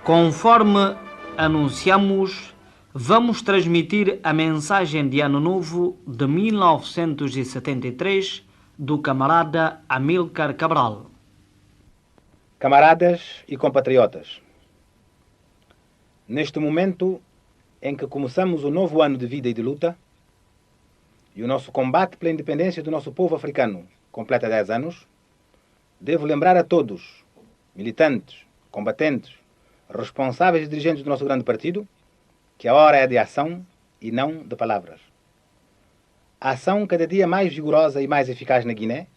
Conforme anunciamos, vamos transmitir a mensagem de Ano Novo de 1973 do camarada Amílcar Cabral. Camaradas e compatriotas, neste momento em que começamos o novo ano de vida e de luta, e o nosso combate pela independência do nosso povo africano completa 10 anos, devo lembrar a todos, militantes, combatentes, responsáveis e dirigentes do nosso grande partido, que a hora é de ação e não de palavras. A ação cada dia mais vigorosa e mais eficaz na Guiné,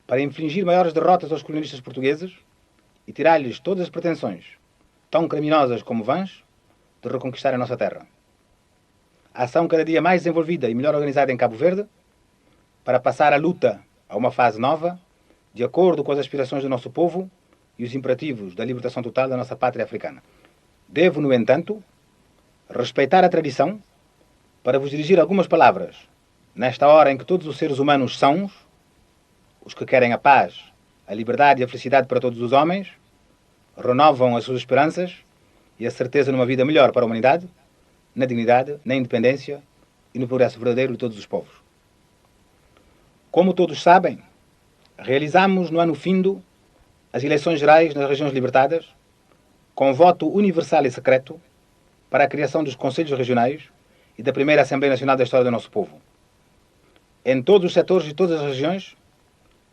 para infligir maiores derrotas aos colonialistas portugueses e tirar-lhes todas as pretensões, tão criminosas como vãs, de reconquistar a nossa terra. A ação cada dia mais desenvolvida e melhor organizada em Cabo Verde, para passar a luta a uma fase nova, de acordo com as aspirações do nosso povo e os imperativos da libertação total da nossa pátria africana. Devo, no entanto, respeitar a tradição para vos dirigir algumas palavras, nesta hora em que todos os seres humanos são os que querem a paz, a liberdade e a felicidade para todos os homens, renovam as suas esperanças e a certeza numa vida melhor para a humanidade, na dignidade, na independência e no progresso verdadeiro de todos os povos. Como todos sabem, realizamos no ano findo as eleições gerais nas regiões libertadas, com voto universal e secreto para a criação dos Conselhos Regionais e da primeira Assembleia Nacional da história do nosso povo. Em todos os setores e todas as regiões,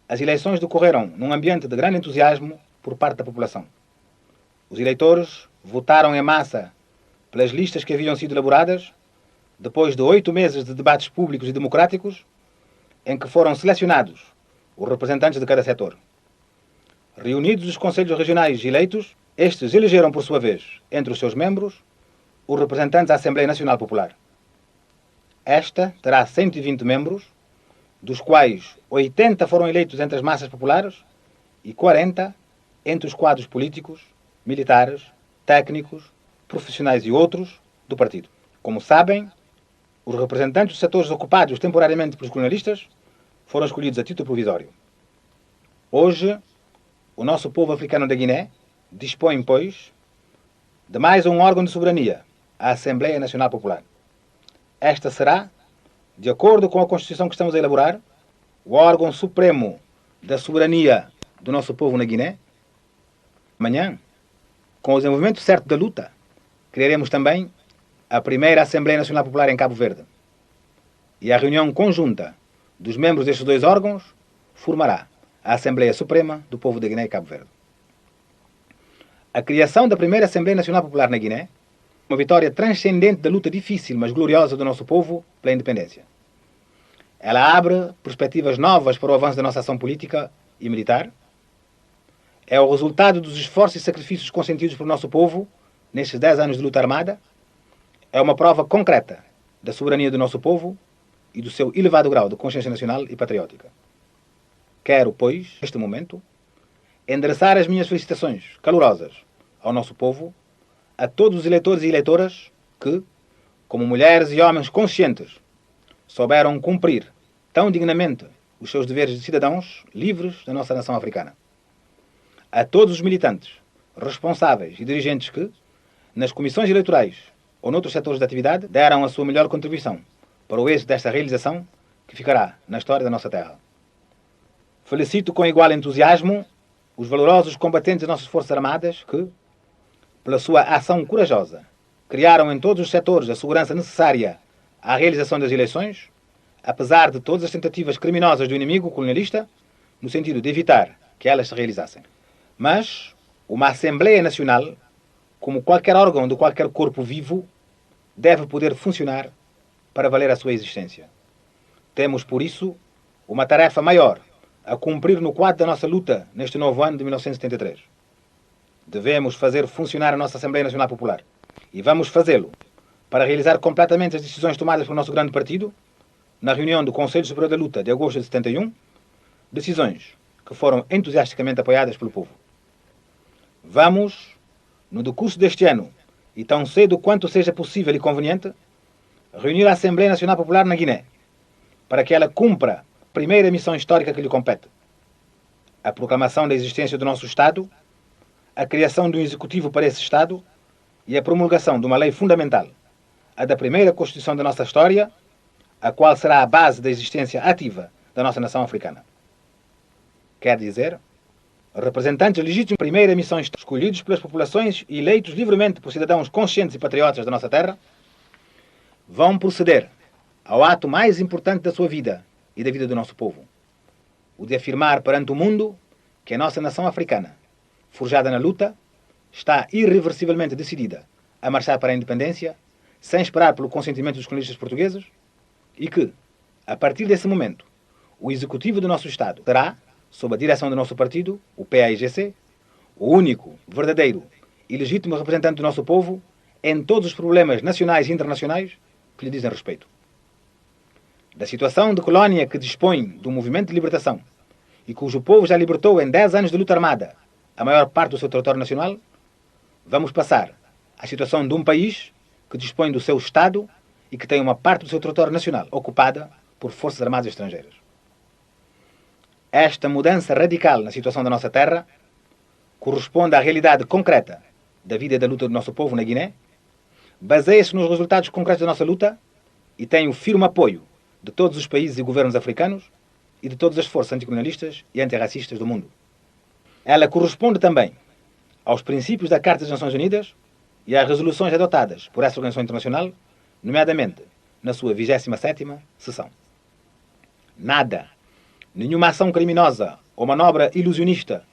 as eleições decorreram num ambiente de grande entusiasmo por parte da população. Os eleitores votaram em massa pelas listas que haviam sido elaboradas, depois de 8 meses de debates públicos e democráticos, em que foram selecionados os representantes de cada setor. Reunidos os Conselhos Regionais eleitos, estes elegeram, por sua vez, entre os seus membros, os representantes da Assembleia Nacional Popular. Esta terá 120 membros, dos quais 80 foram eleitos entre as massas populares e 40 entre os quadros políticos, militares, técnicos, profissionais e outros do partido. Como sabem, os representantes dos setores ocupados temporariamente pelos colonialistas foram escolhidos a título provisório. Hoje, o nosso povo africano da Guiné dispõe, pois, de mais um órgão de soberania, a Assembleia Nacional Popular. Esta será, de acordo com a Constituição que estamos a elaborar, o órgão supremo da soberania do nosso povo na Guiné. Amanhã, com o desenvolvimento certo da luta, criaremos também a primeira Assembleia Nacional Popular em Cabo Verde. E a reunião conjunta dos membros destes dois órgãos formará a Assembleia Suprema do povo da Guiné e Cabo Verde. A criação da primeira Assembleia Nacional Popular na Guiné, uma vitória transcendente da luta difícil, mas gloriosa do nosso povo pela independência. Ela abre perspectivas novas para o avanço da nossa ação política e militar. É o resultado dos esforços e sacrifícios consentidos pelo nosso povo nestes 10 anos de luta armada. É uma prova concreta da soberania do nosso povo e do seu elevado grau de consciência nacional e patriótica. Quero, pois, neste momento, endereçar as minhas felicitações calorosas ao nosso povo, a todos os eleitores e eleitoras que, como mulheres e homens conscientes, souberam cumprir tão dignamente os seus deveres de cidadãos livres da nossa nação africana. A todos os militantes, responsáveis e dirigentes que, nas comissões eleitorais ou noutros setores de atividade, deram a sua melhor contribuição para o êxito desta realização que ficará na história da nossa terra. Felicito com igual entusiasmo os valorosos combatentes das nossas Forças Armadas que, pela sua ação corajosa, criaram em todos os setores a segurança necessária à realização das eleições, apesar de todas as tentativas criminosas do inimigo colonialista, no sentido de evitar que elas se realizassem. Mas uma Assembleia Nacional, como qualquer órgão de qualquer corpo vivo, deve poder funcionar para valer a sua existência. Temos, por isso, uma tarefa maior a cumprir no quadro da nossa luta neste novo ano de 1973. Devemos fazer funcionar a nossa Assembleia Nacional Popular. E vamos fazê-lo para realizar completamente as decisões tomadas pelo nosso grande partido na reunião do Conselho Superior da Luta de agosto de 71, decisões que foram entusiasticamente apoiadas pelo povo. Vamos, no decurso deste ano, e tão cedo quanto seja possível e conveniente, reunir a Assembleia Nacional Popular na Guiné, para que ela cumpra a primeira missão histórica que lhe compete: a proclamação da existência do nosso Estado, a criação de um executivo para esse Estado e a promulgação de uma lei fundamental, a da primeira Constituição da nossa história, a qual será a base da existência ativa da nossa nação africana. Quer dizer, representantes legítimos da primeira missão escolhidos pelas populações e eleitos livremente por cidadãos conscientes e patriotas da nossa terra, vão proceder ao ato mais importante da sua vida e da vida do nosso povo, o de afirmar perante o mundo que a nossa nação africana, forjada na luta, está irreversivelmente decidida a marchar para a independência, sem esperar pelo consentimento dos colonialistas portugueses, e que, a partir desse momento, o executivo do nosso Estado será, sob a direção do nosso partido, o PAIGC, o único, verdadeiro e legítimo representante do nosso povo em todos os problemas nacionais e internacionais que lhe dizem respeito. Da situação de colónia que dispõe do movimento de libertação e cujo povo já libertou em 10 anos de luta armada a maior parte do seu território nacional, vamos passar à situação de um país que dispõe do seu Estado e que tem uma parte do seu território nacional ocupada por forças armadas estrangeiras. Esta mudança radical na situação da nossa terra corresponde à realidade concreta da vida e da luta do nosso povo na Guiné, baseia-se nos resultados concretos da nossa luta e tem o firme apoio de todos os países e governos africanos e de todas as forças anticolonialistas e antirracistas do mundo. Ela corresponde também aos princípios da Carta das Nações Unidas e às resoluções adotadas por essa organização internacional, nomeadamente na sua 27ª sessão. Nada, nenhuma ação criminosa ou manobra ilusionista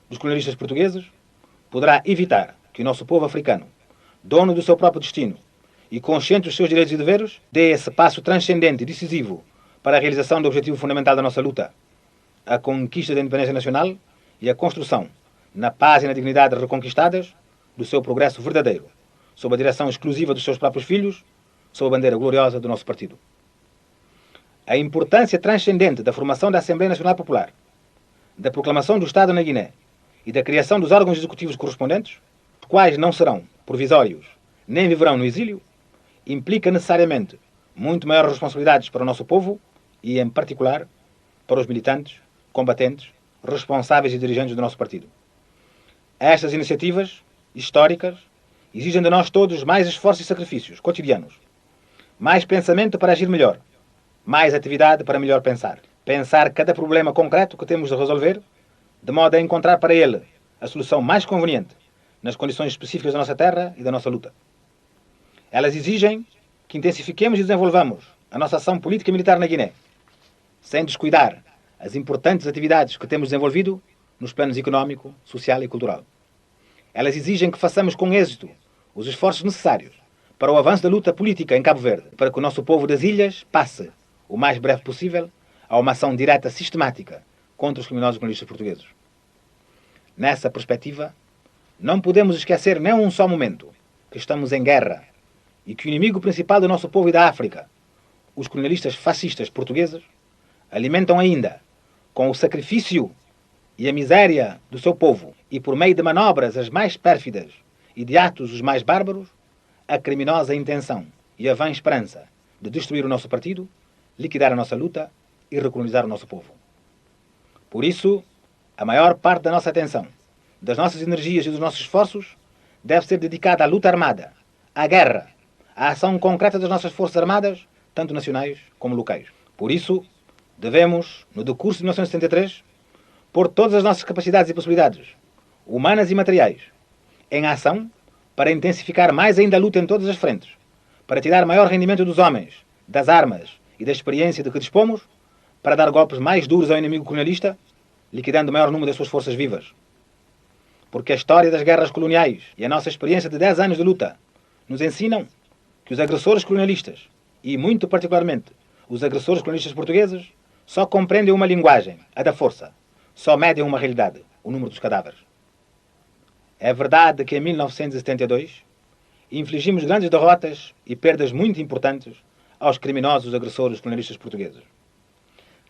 dos colonialistas portugueses poderá evitar que o nosso povo africano, dono do seu próprio destino e consciente dos seus direitos e deveres, dê esse passo transcendente e decisivo para a realização do objetivo fundamental da nossa luta, a conquista da independência nacional e a construção, na paz e na dignidade reconquistadas, do seu progresso verdadeiro, sob a direção exclusiva dos seus próprios filhos, sob a bandeira gloriosa do nosso partido. A importância transcendente da formação da Assembleia Nacional Popular, da proclamação do Estado na Guiné e da criação dos órgãos executivos correspondentes, os quais não serão provisórios nem viverão no exílio, implica necessariamente muito maiores responsabilidades para o nosso povo e, em particular, para os militantes, combatentes, responsáveis e dirigentes do nosso partido. Estas iniciativas históricas exigem de nós todos mais esforços e sacrifícios cotidianos, mais pensamento para agir melhor, mais atividade para melhor pensar. Pensar cada problema concreto que temos de resolver, de modo a encontrar para ele a solução mais conveniente nas condições específicas da nossa terra e da nossa luta. Elas exigem que intensifiquemos e desenvolvamos a nossa ação política e militar na Guiné, sem descuidar as importantes atividades que temos desenvolvido nos planos económico, social e cultural. Elas exigem que façamos com êxito os esforços necessários para o avanço da luta política em Cabo Verde, para que o nosso povo das ilhas passe, o mais breve possível, a uma ação direta sistemática contra os criminosos colonialistas portugueses. Nessa perspectiva, não podemos esquecer nem um só momento que estamos em guerra e que o inimigo principal do nosso povo e da África, os colonialistas fascistas portugueses, alimentam ainda, com o sacrifício e a miséria do seu povo e por meio de manobras as mais pérfidas e de atos os mais bárbaros, a criminosa intenção e a vã esperança de destruir o nosso partido, liquidar a nossa luta e recolonizar o nosso povo. Por isso, a maior parte da nossa atenção, das nossas energias e dos nossos esforços deve ser dedicada à luta armada, à guerra, à ação concreta das nossas forças armadas, tanto nacionais como locais. Por isso, devemos, no decurso de 1973, pôr todas as nossas capacidades e possibilidades, humanas e materiais, em ação para intensificar mais ainda a luta em todas as frentes, para tirar maior rendimento dos homens, das armas e da experiência de que dispomos, para dar golpes mais duros ao inimigo colonialista, liquidando o maior número das suas forças vivas. Porque a história das guerras coloniais e a nossa experiência de 10 anos de luta nos ensinam que os agressores colonialistas, e muito particularmente os agressores colonialistas portugueses, só compreendem uma linguagem, a da força, só medem uma realidade, o número dos cadáveres. É verdade que em 1972 infligimos grandes derrotas e perdas muito importantes aos criminosos agressores colonialistas portugueses.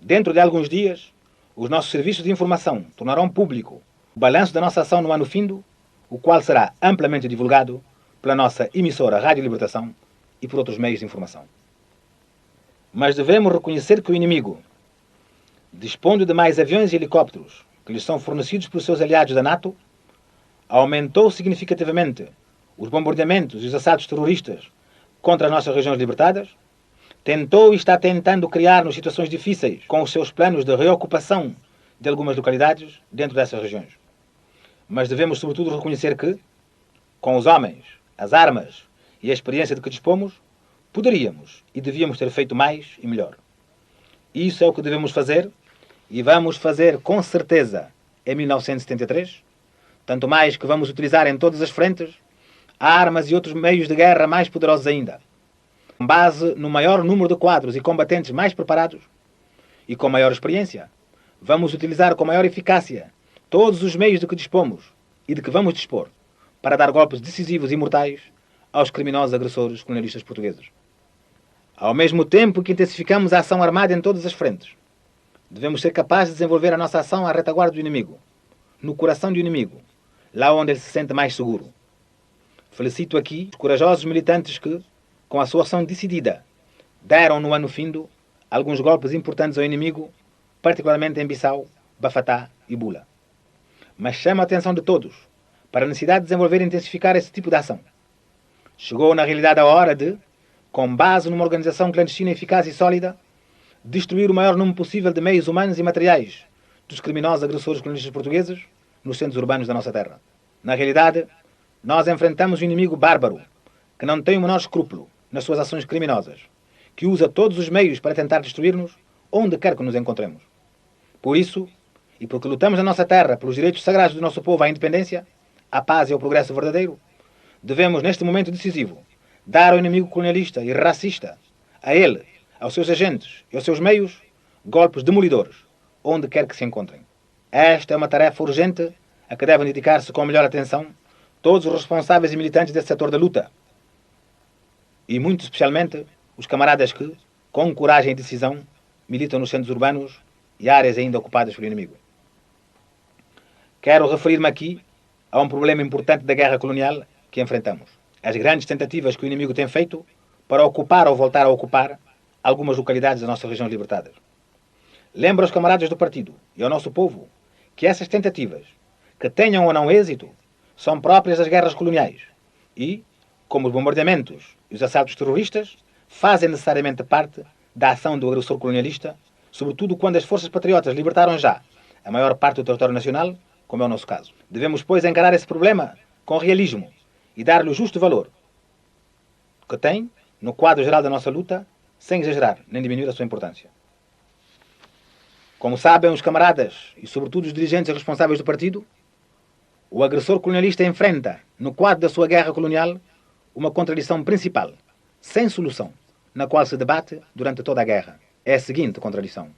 Dentro de alguns dias, os nossos serviços de informação tornarão público o balanço da nossa ação no ano findo, o qual será amplamente divulgado pela nossa emissora Rádio Libertação e por outros meios de informação. Mas devemos reconhecer que o inimigo, dispondo de mais aviões e helicópteros que lhes são fornecidos pelos seus aliados da NATO, aumentou significativamente os bombardeamentos e os assaltos terroristas contra as nossas regiões libertadas, tentou e está tentando criar-nos situações difíceis com os seus planos de reocupação de algumas localidades dentro dessas regiões. Mas devemos sobretudo reconhecer que, com os homens, as armas e a experiência de que dispomos, poderíamos e devíamos ter feito mais e melhor. Isso é o que devemos fazer e vamos fazer com certeza em 1973, tanto mais que vamos utilizar em todas as frentes armas e outros meios de guerra mais poderosos ainda, com base no maior número de quadros e combatentes mais preparados e com maior experiência. Vamos utilizar com maior eficácia todos os meios de que dispomos e de que vamos dispor para dar golpes decisivos e mortais aos criminosos agressores colonialistas portugueses. Ao mesmo tempo que intensificamos a ação armada em todas as frentes, devemos ser capazes de desenvolver a nossa ação à retaguarda do inimigo, no coração do inimigo, lá onde ele se sente mais seguro. Felicito aqui os corajosos militantes que, com a sua ação decidida, deram no ano findo alguns golpes importantes ao inimigo, particularmente em Bissau, Bafatá e Bula. Mas chamo a atenção de todos para a necessidade de desenvolver e intensificar esse tipo de ação. Chegou na realidade a hora de, com base numa organização clandestina eficaz e sólida, destruir o maior número possível de meios humanos e materiais dos criminosos agressores colonialistas portugueses nos centros urbanos da nossa terra. Na realidade, nós enfrentamos um inimigo bárbaro, que não tem o menor escrúpulo nas suas ações criminosas, que usa todos os meios para tentar destruir-nos onde quer que nos encontremos. Por isso, e porque lutamos na nossa terra pelos direitos sagrados do nosso povo à independência, à paz e ao progresso verdadeiro, devemos, neste momento decisivo, dar ao inimigo colonialista e racista, a ele, aos seus agentes e aos seus meios, golpes demolidores, onde quer que se encontrem. Esta é uma tarefa urgente a que devem dedicar-se com melhor atenção todos os responsáveis e militantes desse setor da luta, e muito especialmente os camaradas que, com coragem e decisão, militam nos centros urbanos e áreas ainda ocupadas pelo inimigo. Quero referir-me aqui a um problema importante da guerra colonial que enfrentamos. As grandes tentativas que o inimigo tem feito para ocupar ou voltar a ocupar algumas localidades das nossas regiões libertadas. Lembro aos camaradas do partido e ao nosso povo que essas tentativas, que tenham ou não êxito, são próprias das guerras coloniais e, como os bombardeamentos e os assaltos terroristas, fazem necessariamente parte da ação do agressor colonialista, sobretudo quando as forças patriotas libertaram já a maior parte do território nacional, como é o nosso caso. Devemos, pois, encarar esse problema com realismo e dar-lhe o justo valor que tem no quadro geral da nossa luta, sem exagerar nem diminuir a sua importância. Como sabem os camaradas e sobretudo os dirigentes responsáveis do partido, o agressor colonialista enfrenta, no quadro da sua guerra colonial, uma contradição principal, sem solução, na qual se debate durante toda a guerra. É a seguinte contradição.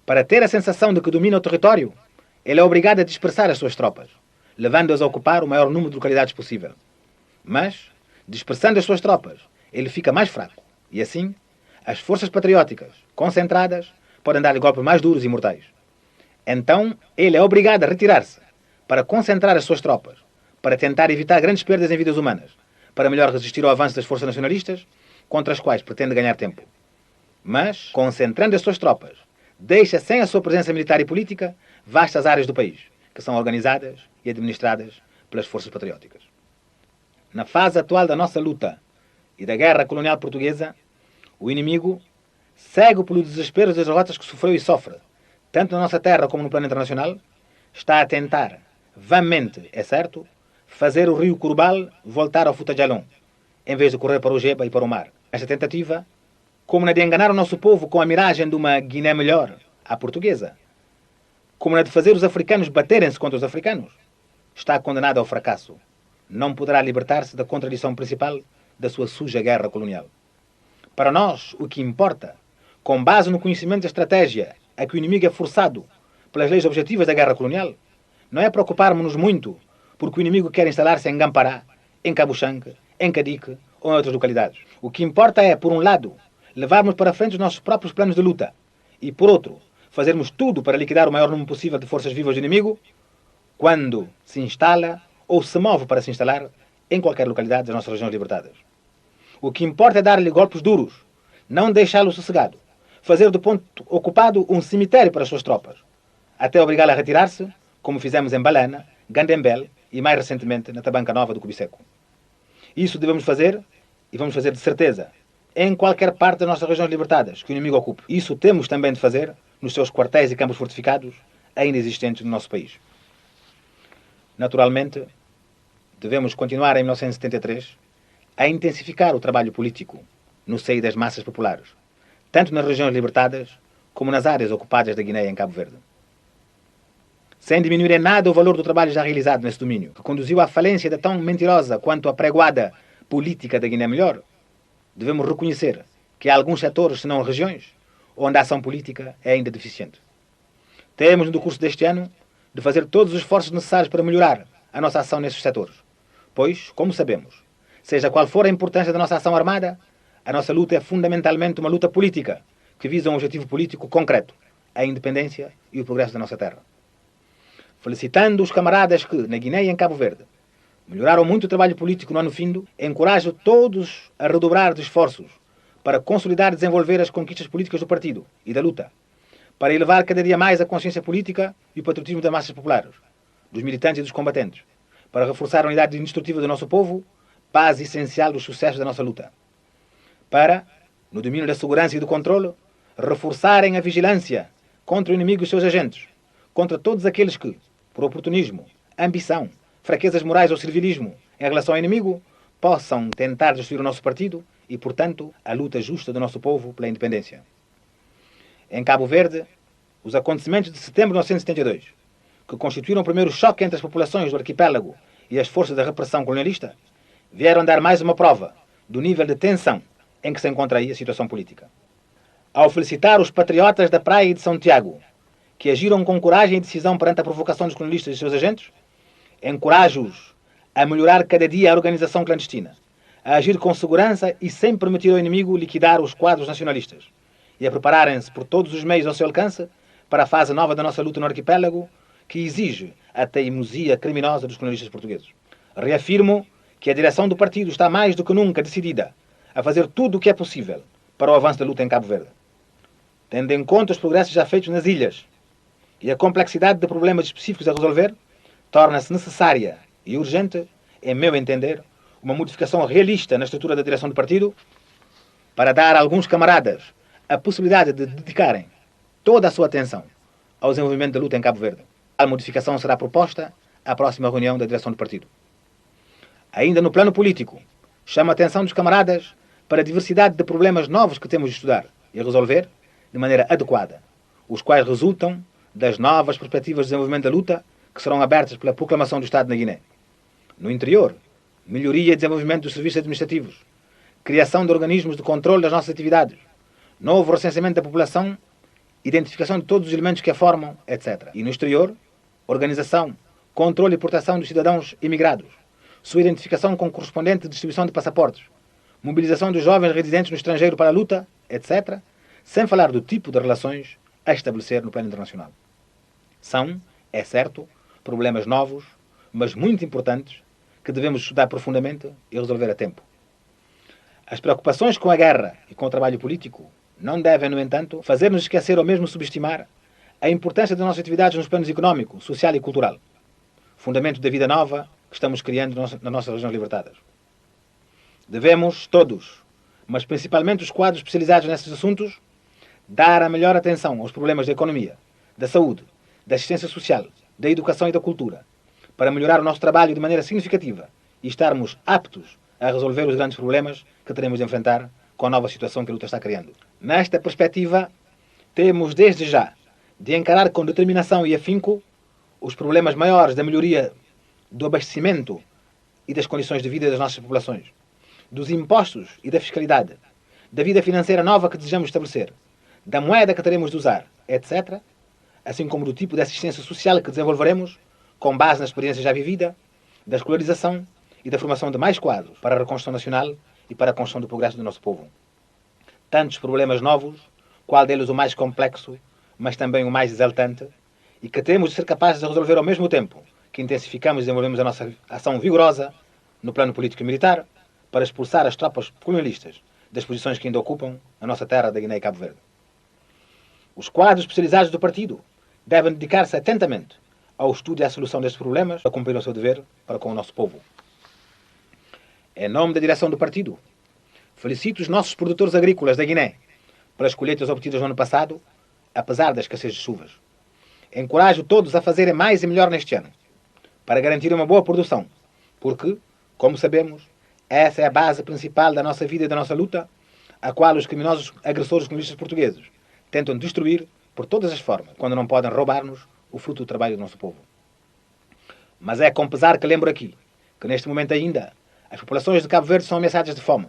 Para ter a sensação de que domina o território, ele é obrigado a dispersar as suas tropas, levando-as a ocupar o maior número de localidades possível. Mas, dispersando as suas tropas, ele fica mais fraco, e assim, as forças patrióticas, concentradas, podem dar-lhe golpes mais duros e mortais. Então, ele é obrigado a retirar-se, para concentrar as suas tropas, para tentar evitar grandes perdas em vidas humanas, para melhor resistir ao avanço das forças nacionalistas, contra as quais pretende ganhar tempo. Mas, concentrando as suas tropas, deixa sem a sua presença militar e política vastas áreas do país, que são organizadas e administradas pelas forças patrióticas. Na fase atual da nossa luta e da guerra colonial portuguesa, o inimigo, cego pelo desespero das derrotas que sofreu e sofre, tanto na nossa terra como no plano internacional, está a tentar, vãmente, é certo, fazer o rio Curubal voltar ao Futajalon, em vez de correr para o Geba e para o mar. Esta tentativa, como na de enganar o nosso povo com a miragem de uma Guiné melhor, à portuguesa, como na de fazer os africanos baterem-se contra os africanos, está condenada ao fracasso. Não poderá libertar-se da contradição principal da sua suja guerra colonial. Para nós, o que importa, com base no conhecimento da estratégia a que o inimigo é forçado pelas leis objetivas da guerra colonial, não é preocuparmos-nos muito porque o inimigo quer instalar-se em Gampará, em Cabuxanque, em Cadique ou em outras localidades. O que importa é, por um lado, levarmos para frente os nossos próprios planos de luta e, por outro, fazermos tudo para liquidar o maior número possível de forças vivas do inimigo quando se instala ou se move para se instalar em qualquer localidade das nossas regiões libertadas. O que importa é dar-lhe golpes duros, não deixá-lo sossegado, fazer do ponto ocupado um cemitério para as suas tropas, até obrigá-lo a retirar-se, como fizemos em Balana, Gandembel e, mais recentemente, na Tabanca Nova do Cubiceco. Isso devemos fazer, e vamos fazer de certeza, em qualquer parte das nossas regiões libertadas que o inimigo ocupe. Isso temos também de fazer nos seus quartéis e campos fortificados ainda existentes no nosso país. Naturalmente, devemos continuar em 1973 a intensificar o trabalho político no seio das massas populares, tanto nas regiões libertadas como nas áreas ocupadas da Guiné em Cabo Verde. Sem diminuir em nada o valor do trabalho já realizado nesse domínio, que conduziu à falência da tão mentirosa quanto apregoada política da Guiné Melhor, devemos reconhecer que há alguns setores, se não regiões, onde a ação política é ainda deficiente. Temos, no curso deste ano, de fazer todos os esforços necessários para melhorar a nossa ação nesses setores, pois, como sabemos, seja qual for a importância da nossa ação armada, a nossa luta é fundamentalmente uma luta política que visa um objetivo político concreto, a independência e o progresso da nossa terra. Felicitando os camaradas que, na Guiné e em Cabo Verde, melhoraram muito o trabalho político no ano findo, encorajo todos a redobrar de esforços para consolidar e desenvolver as conquistas políticas do partido e da luta, para elevar cada dia mais a consciência política e o patriotismo das massas populares, dos militantes e dos combatentes, para reforçar a unidade indestrutível do nosso povo, base essencial dos sucessos da nossa luta, para, no domínio da segurança e do controle, reforçarem a vigilância contra o inimigo e os seus agentes, contra todos aqueles que, por oportunismo, ambição, fraquezas morais ou servilismo em relação ao inimigo, possam tentar destruir o nosso partido e, portanto, a luta justa do nosso povo pela independência. Em Cabo Verde, os acontecimentos de setembro de 1972, que constituíram o primeiro choque entre as populações do arquipélago e as forças da repressão colonialista, vieram dar mais uma prova do nível de tensão em que se encontra aí a situação política. Ao felicitar os patriotas da Praia e de São Tiago, que agiram com coragem e decisão perante a provocação dos colonialistas e seus agentes, encorajo-os a melhorar cada dia a organização clandestina, a agir com segurança e sem permitir ao inimigo liquidar os quadros nacionalistas, e a prepararem-se por todos os meios ao seu alcance para a fase nova da nossa luta no arquipélago, que exige a teimosia criminosa dos colonialistas portugueses. Reafirmo que a direção do partido está mais do que nunca decidida a fazer tudo o que é possível para o avanço da luta em Cabo Verde. Tendo em conta os progressos já feitos nas ilhas e a complexidade de problemas específicos a resolver, torna-se necessária e urgente, em meu entender, uma modificação realista na estrutura da direção do partido para dar a alguns camaradas a possibilidade de dedicarem toda a sua atenção ao desenvolvimento da luta em Cabo Verde. A modificação será proposta à próxima reunião da direção do partido. Ainda no plano político, chamo a atenção dos camaradas para a diversidade de problemas novos que temos de estudar e resolver de maneira adequada, os quais resultam das novas perspectivas de desenvolvimento da luta que serão abertas pela proclamação do Estado na Guiné. No interior, melhoria e desenvolvimento dos serviços administrativos, criação de organismos de controle das nossas atividades, novo recenseamento da população, identificação de todos os elementos que a formam, etc. E no exterior, organização, controle e proteção dos cidadãos imigrados, sua identificação com correspondente distribuição de passaportes, mobilização dos jovens residentes no estrangeiro para a luta, etc., sem falar do tipo de relações a estabelecer no plano internacional. São, é certo, problemas novos, mas muito importantes, que devemos estudar profundamente e resolver a tempo. As preocupações com a guerra e com o trabalho político não devem, no entanto, fazer-nos esquecer ou mesmo subestimar a importância das nossas atividades nos planos económico, social e cultural, fundamento da vida nova que estamos criando nas nossas regiões libertadas. Devemos, todos, mas principalmente os quadros especializados nesses assuntos, dar a melhor atenção aos problemas da economia, da saúde, da assistência social, da educação e da cultura, para melhorar o nosso trabalho de maneira significativa e estarmos aptos a resolver os grandes problemas que teremos de enfrentar com a nova situação que a luta está criando. Nesta perspectiva, temos desde já de encarar com determinação e afinco os problemas maiores da melhoria do abastecimento e das condições de vida das nossas populações, dos impostos e da fiscalidade, da vida financeira nova que desejamos estabelecer, da moeda que teremos de usar, etc., assim como do tipo de assistência social que desenvolveremos com base na experiência já vivida, da escolarização e da formação de mais quadros para a reconstrução nacional e para a construção do progresso do nosso povo. Tantos problemas novos, qual deles o mais complexo, mas também o mais exaltante, e que temos de ser capazes de resolver ao mesmo tempo que intensificamos e desenvolvemos a nossa ação vigorosa no plano político e militar para expulsar as tropas colonialistas das posições que ainda ocupam a nossa terra da Guiné e Cabo Verde. Os quadros especializados do partido devem dedicar-se atentamente ao estudo e à solução destes problemas para cumprir o seu dever para com o nosso povo. Em nome da direção do partido, felicito os nossos produtores agrícolas da Guiné pelas colheitas obtidas no ano passado, apesar da escassez de chuvas. Encorajo todos a fazerem mais e melhor neste ano, para garantir uma boa produção, porque, como sabemos, essa é a base principal da nossa vida e da nossa luta, a qual os criminosos agressores colonialistas portugueses tentam destruir por todas as formas, quando não podem roubar-nos o fruto do trabalho do nosso povo. Mas é com pesar que lembro aqui que neste momento ainda as populações de Cabo Verde são ameaçadas de fome.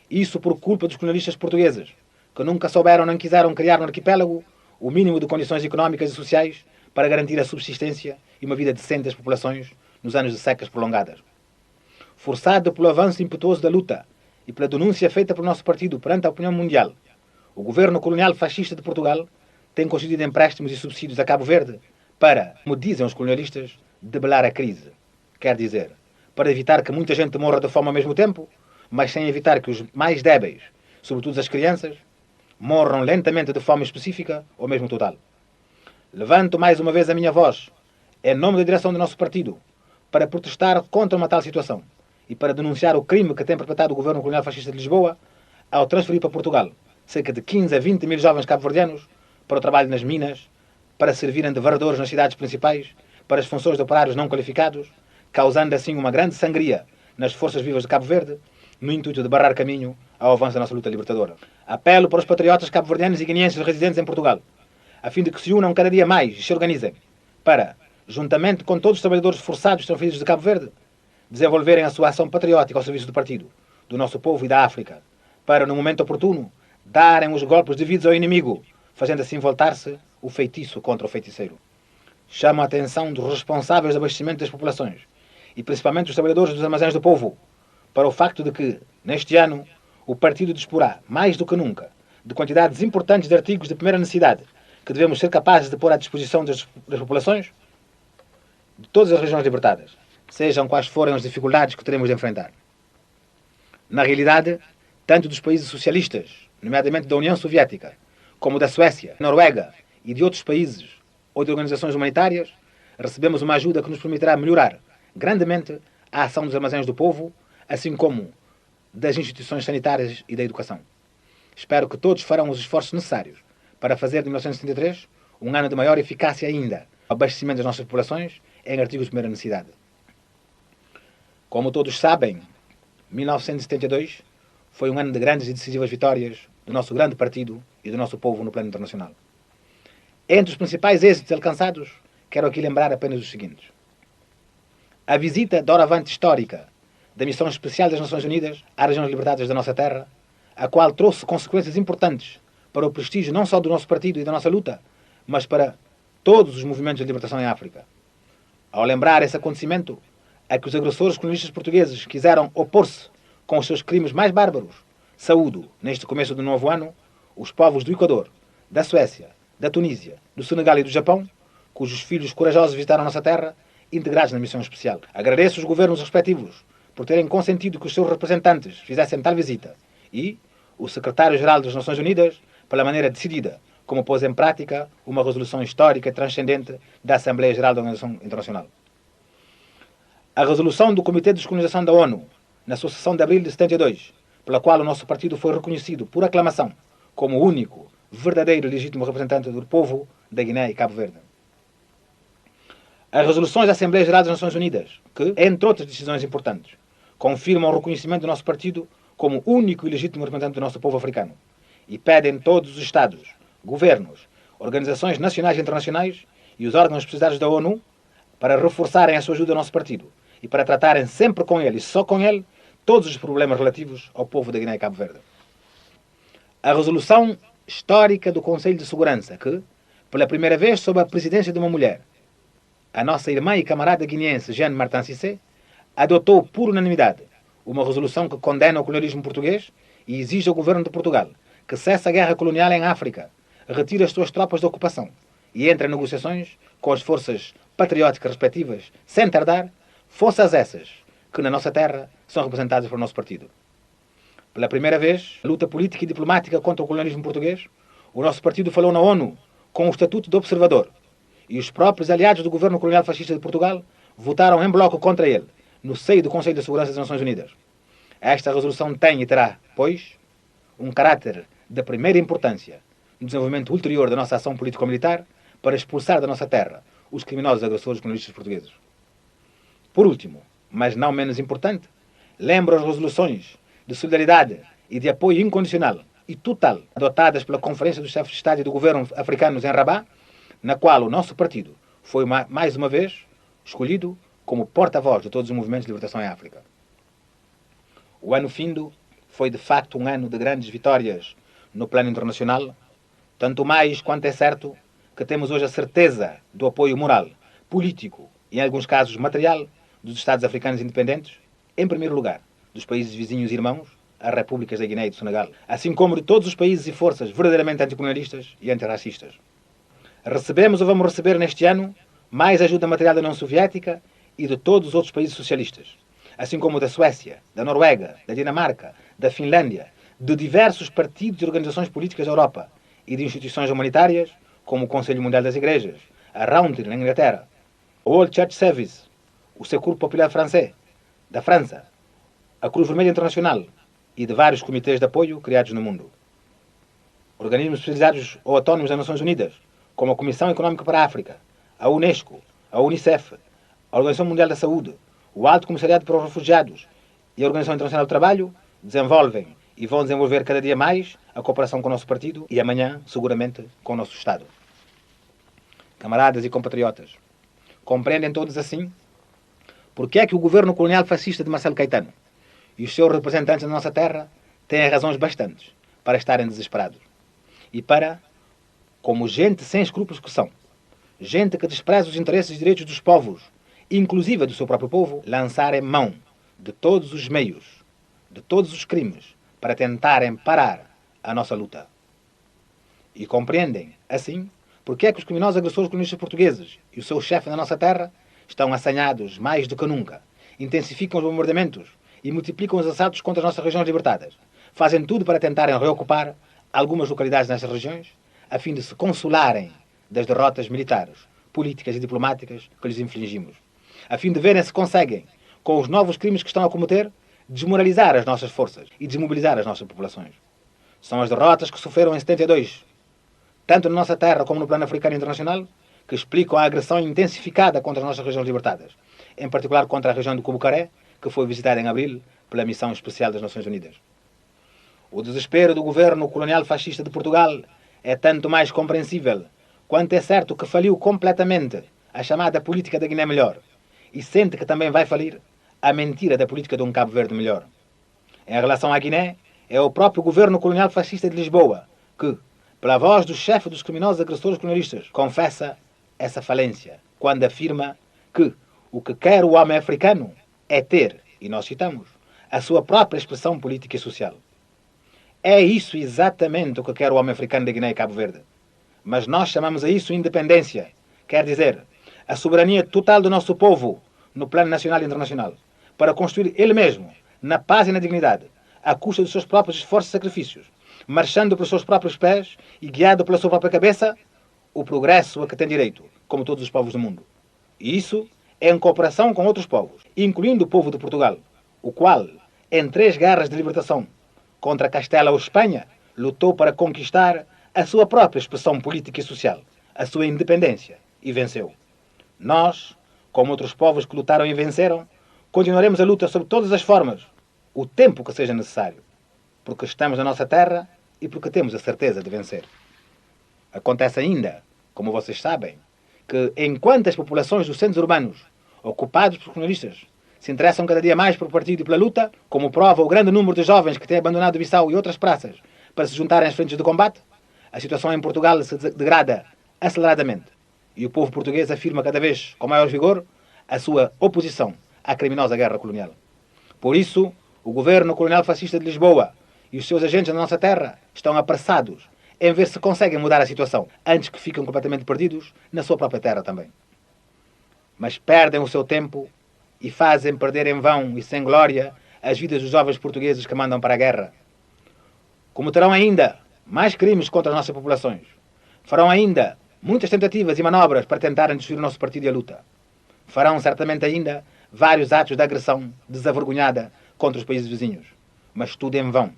Isso por culpa dos colonialistas portugueses, que nunca souberam nem quiseram criar no arquipélago o mínimo de condições económicas e sociais para garantir a subsistência e uma vida decente das populações nos anos de secas prolongadas. Forçado pelo avanço impetuoso da luta e pela denúncia feita pelo nosso partido perante a opinião mundial, o governo colonial fascista de Portugal tem concedido empréstimos e subsídios a Cabo Verde para, como dizem os colonialistas, debelar a crise. Quer dizer, para evitar que muita gente morra de fome ao mesmo tempo, mas sem evitar que os mais débeis, sobretudo as crianças, morram lentamente de fome específica ou mesmo total. Levanto mais uma vez a minha voz, em nome da direção do nosso partido, para protestar contra uma tal situação e para denunciar o crime que tem perpetrado o governo colonial fascista de Lisboa ao transferir para Portugal cerca de 15 a 20 mil jovens cabo-verdianos para o trabalho nas minas, para servirem de varredores nas cidades principais, para as funções de operários não qualificados, causando assim uma grande sangria nas forças vivas de Cabo Verde, no intuito de barrar caminho ao avanço da nossa luta libertadora. Apelo para os patriotas cabo-verdianos e guineenses residentes em Portugal, a fim de que se unam cada dia mais e se organizem para, juntamente com todos os trabalhadores forçados transferidos de Cabo Verde, desenvolverem a sua ação patriótica ao serviço do partido, do nosso povo e da África, para, no momento oportuno, darem os golpes devidos ao inimigo, fazendo assim voltar-se o feitiço contra o feiticeiro. Chamo a atenção dos responsáveis do abastecimento das populações, e principalmente os trabalhadores dos armazéns do povo, para o facto de que, neste ano, o partido disporá, mais do que nunca, de quantidades importantes de artigos de primeira necessidade que devemos ser capazes de pôr à disposição das populações de todas as regiões libertadas, sejam quais forem as dificuldades que teremos de enfrentar. Na realidade, tanto dos países socialistas, nomeadamente da União Soviética, como da Suécia, Noruega e de outros países ou de organizações humanitárias, recebemos uma ajuda que nos permitirá melhorar grandemente a ação dos armazéns do povo, assim como das instituições sanitárias e da educação. Espero que todos farão os esforços necessários para fazer de 1973 um ano de maior eficácia ainda no abastecimento das nossas populações em artigos de primeira necessidade. Como todos sabem, 1972 foi um ano de grandes e decisivas vitórias do nosso grande partido e do nosso povo no plano internacional. Entre os principais êxitos alcançados, quero aqui lembrar apenas os seguintes. A visita doravante histórica da Missão Especial das Nações Unidas às regiões libertadas da nossa terra, a qual trouxe consequências importantes para o prestígio não só do nosso partido e da nossa luta, mas para todos os movimentos de libertação em África. Ao lembrar esse acontecimento, a que os agressores colonialistas portugueses quiseram opor-se com os seus crimes mais bárbaros, saúdo, neste começo do novo ano, os povos do Equador, da Suécia, da Tunísia, do Senegal e do Japão, cujos filhos corajosos visitaram nossa terra, integrados na missão especial. Agradeço os governos respectivos por terem consentido que os seus representantes fizessem tal visita e o secretário-geral das Nações Unidas pela maneira decidida como pôs em prática uma resolução histórica e transcendente da Assembleia Geral da Organização Internacional. A resolução do Comitê de Descolonização da ONU, na sua sessão de abril de 72, pela qual o nosso partido foi reconhecido por aclamação como o único, verdadeiro e legítimo representante do povo da Guiné e Cabo Verde. As resoluções da Assembleia Geral das Nações Unidas, que, entre outras decisões importantes, confirmam o reconhecimento do nosso partido como único e legítimo representante do nosso povo africano e pedem todos os Estados, governos, organizações nacionais e internacionais e os órgãos especializados da ONU para reforçarem a sua ajuda ao nosso partido e para tratarem sempre com ele e só com ele todos os problemas relativos ao povo da Guiné e Cabo Verde. A resolução histórica do Conselho de Segurança que, pela primeira vez sob a presidência de uma mulher, a nossa irmã e camarada guineense Jeanne Martin Cissé, adotou por unanimidade uma resolução que condena o colonialismo português e exige ao governo de Portugal que cesse a guerra colonial em África, retire as suas tropas de ocupação e entre em negociações com as forças patrióticas respectivas, sem tardar, forças essas que na nossa terra são representadas pelo nosso partido. Pela primeira vez, na luta política e diplomática contra o colonialismo português, o nosso partido falou na ONU com o estatuto de observador e os próprios aliados do governo colonial fascista de Portugal votaram em bloco contra ele, no seio do Conselho de Segurança das Nações Unidas. Esta resolução tem e terá, pois, um caráter de primeira importância no desenvolvimento ulterior da nossa ação político-militar para expulsar da nossa terra os criminosos agressores colonialistas portugueses. Por último, mas não menos importante, lembro as resoluções de solidariedade e de apoio incondicional e total adotadas pela Conferência dos Chefes de Estado e do Governo africanos em Rabat, na qual o nosso partido foi mais uma vez escolhido como porta-voz de todos os movimentos de libertação em África. O ano findo foi de facto um ano de grandes vitórias no plano internacional, tanto mais quanto é certo que temos hoje a certeza do apoio moral, político e, em alguns casos, material dos Estados africanos independentes, em primeiro lugar, dos países vizinhos e irmãos, as repúblicas da Guiné e do Senegal, assim como de todos os países e forças verdadeiramente anticolonialistas e antirracistas. Recebemos ou vamos receber neste ano mais ajuda material da União Soviética e de todos os outros países socialistas, assim como da Suécia, da Noruega, da Dinamarca, da Finlândia, de diversos partidos e organizações políticas da Europa e de instituições humanitárias, como o Conselho Mundial das Igrejas, a Roundtable na Inglaterra, o World Church Service, o Secours Populaire Français, da França, a Cruz Vermelha Internacional e de vários comitês de apoio criados no mundo. Organismos especializados ou autónomos das Nações Unidas, como a Comissão Económica para a África, a Unesco, a Unicef, a Organização Mundial da Saúde, o Alto Comissariado para os Refugiados e a Organização Internacional do Trabalho, desenvolvem e vão desenvolver cada dia mais a cooperação com o nosso partido e amanhã, seguramente, com o nosso Estado. Camaradas e compatriotas, compreendem todos assim porque é que o governo colonial fascista de Marcelo Caetano e os seus representantes na nossa terra têm razões bastantes para estarem desesperados e para, como gente sem escrúpulos que são, gente que despreza os interesses e direitos dos povos, inclusive do seu próprio povo, lançarem mão de todos os meios, de todos os crimes, para tentarem parar a nossa luta. E compreendem, assim, porque é que os criminosos agressores colonialistas portugueses e o seu chefe na nossa terra estão assanhados mais do que nunca, intensificam os bombardeamentos e multiplicam os assaltos contra as nossas regiões libertadas. Fazem tudo para tentarem reocupar algumas localidades nestas regiões, a fim de se consolarem das derrotas militares, políticas e diplomáticas que lhes infligimos, a fim de verem se conseguem, com os novos crimes que estão a cometer, desmoralizar as nossas forças e desmobilizar as nossas populações. São as derrotas que sofreram em 72, tanto na nossa terra como no plano africano e internacional, que explicam a agressão intensificada contra as nossas regiões libertadas, em particular contra a região do Cubucaré, que foi visitada em abril pela Missão Especial das Nações Unidas. O desespero do governo colonial fascista de Portugal é tanto mais compreensível quanto é certo que faliu completamente a chamada política da Guiné Melhor e sente que também vai falir a mentira da política de um Cabo Verde melhor. Em relação à Guiné, é o próprio governo colonial fascista de Lisboa que, pela voz do chefe dos criminosos agressores colonialistas, confessa essa falência, quando afirma que o que quer o homem africano é ter, e nós citamos, a sua própria expressão política e social. É isso exatamente o que quer o homem africano da Guiné e Cabo Verde. Mas nós chamamos a isso independência, quer dizer, a soberania total do nosso povo no plano nacional e internacional, para construir ele mesmo, na paz e na dignidade, à custa dos seus próprios esforços e sacrifícios, marchando pelos seus próprios pés e guiado pela sua própria cabeça, o progresso a que tem direito, como todos os povos do mundo. E isso é em cooperação com outros povos, incluindo o povo de Portugal, o qual, em 3 guerras de libertação contra Castela ou Espanha, lutou para conquistar a sua própria expressão política e social, a sua independência, e venceu. Nós, como outros povos que lutaram e venceram, continuaremos a luta sob todas as formas, o tempo que seja necessário, porque estamos na nossa terra e porque temos a certeza de vencer. Acontece ainda, como vocês sabem, que enquanto as populações dos centros urbanos, ocupados por colonialistas, se interessam cada dia mais por partido e pela luta, como prova o grande número de jovens que têm abandonado Bissau e outras praças para se juntarem às frentes de combate, a situação em Portugal se degrada aceleradamente e o povo português afirma cada vez com maior vigor a sua oposição à criminosa guerra colonial. Por isso, o governo colonial fascista de Lisboa e os seus agentes na nossa terra estão apressados em ver se conseguem mudar a situação antes que fiquem completamente perdidos na sua própria terra também. Mas perdem o seu tempo e fazem perder em vão e sem glória as vidas dos jovens portugueses que mandam para a guerra. Cometerão ainda mais crimes contra as nossas populações. Farão ainda muitas tentativas e manobras para tentarem destruir o nosso partido e a luta. Farão certamente ainda vários atos de agressão desavergonhada contra os países vizinhos. Mas tudo em vão,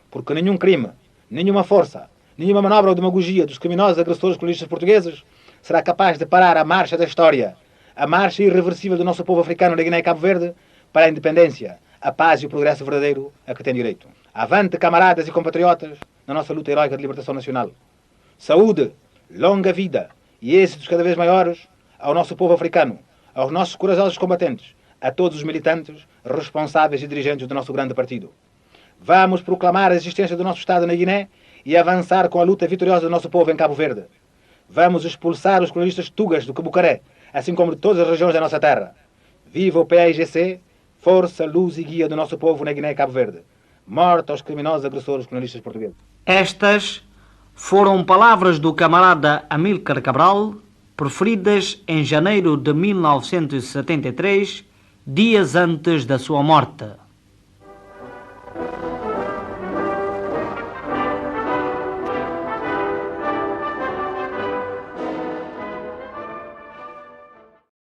porque nenhum crime, nenhuma força, nenhuma manobra ou demagogia dos criminosos agressores colonistas portugueses será capaz de parar a marcha da história, a marcha irreversível do nosso povo africano na Guiné e Cabo Verde para a independência, a paz e o progresso verdadeiro a que tem direito. Avante, camaradas e compatriotas, na nossa luta heroica de libertação nacional. Saúde, longa vida e êxitos cada vez maiores ao nosso povo africano, aos nossos corajosos combatentes, a todos os militantes, responsáveis e dirigentes do nosso grande partido. Vamos proclamar a existência do nosso Estado na Guiné e avançar com a luta vitoriosa do nosso povo em Cabo Verde. Vamos expulsar os colonistas tugas do Cabucaré, assim como de todas as regiões da nossa terra. Viva o PAIGC, força, luz e guia do nosso povo na Guiné e Cabo Verde. Morte aos criminosos agressores colonistas portugueses. Estas foram palavras do camarada Amílcar Cabral, proferidas em janeiro de 1973, dias antes da sua morte.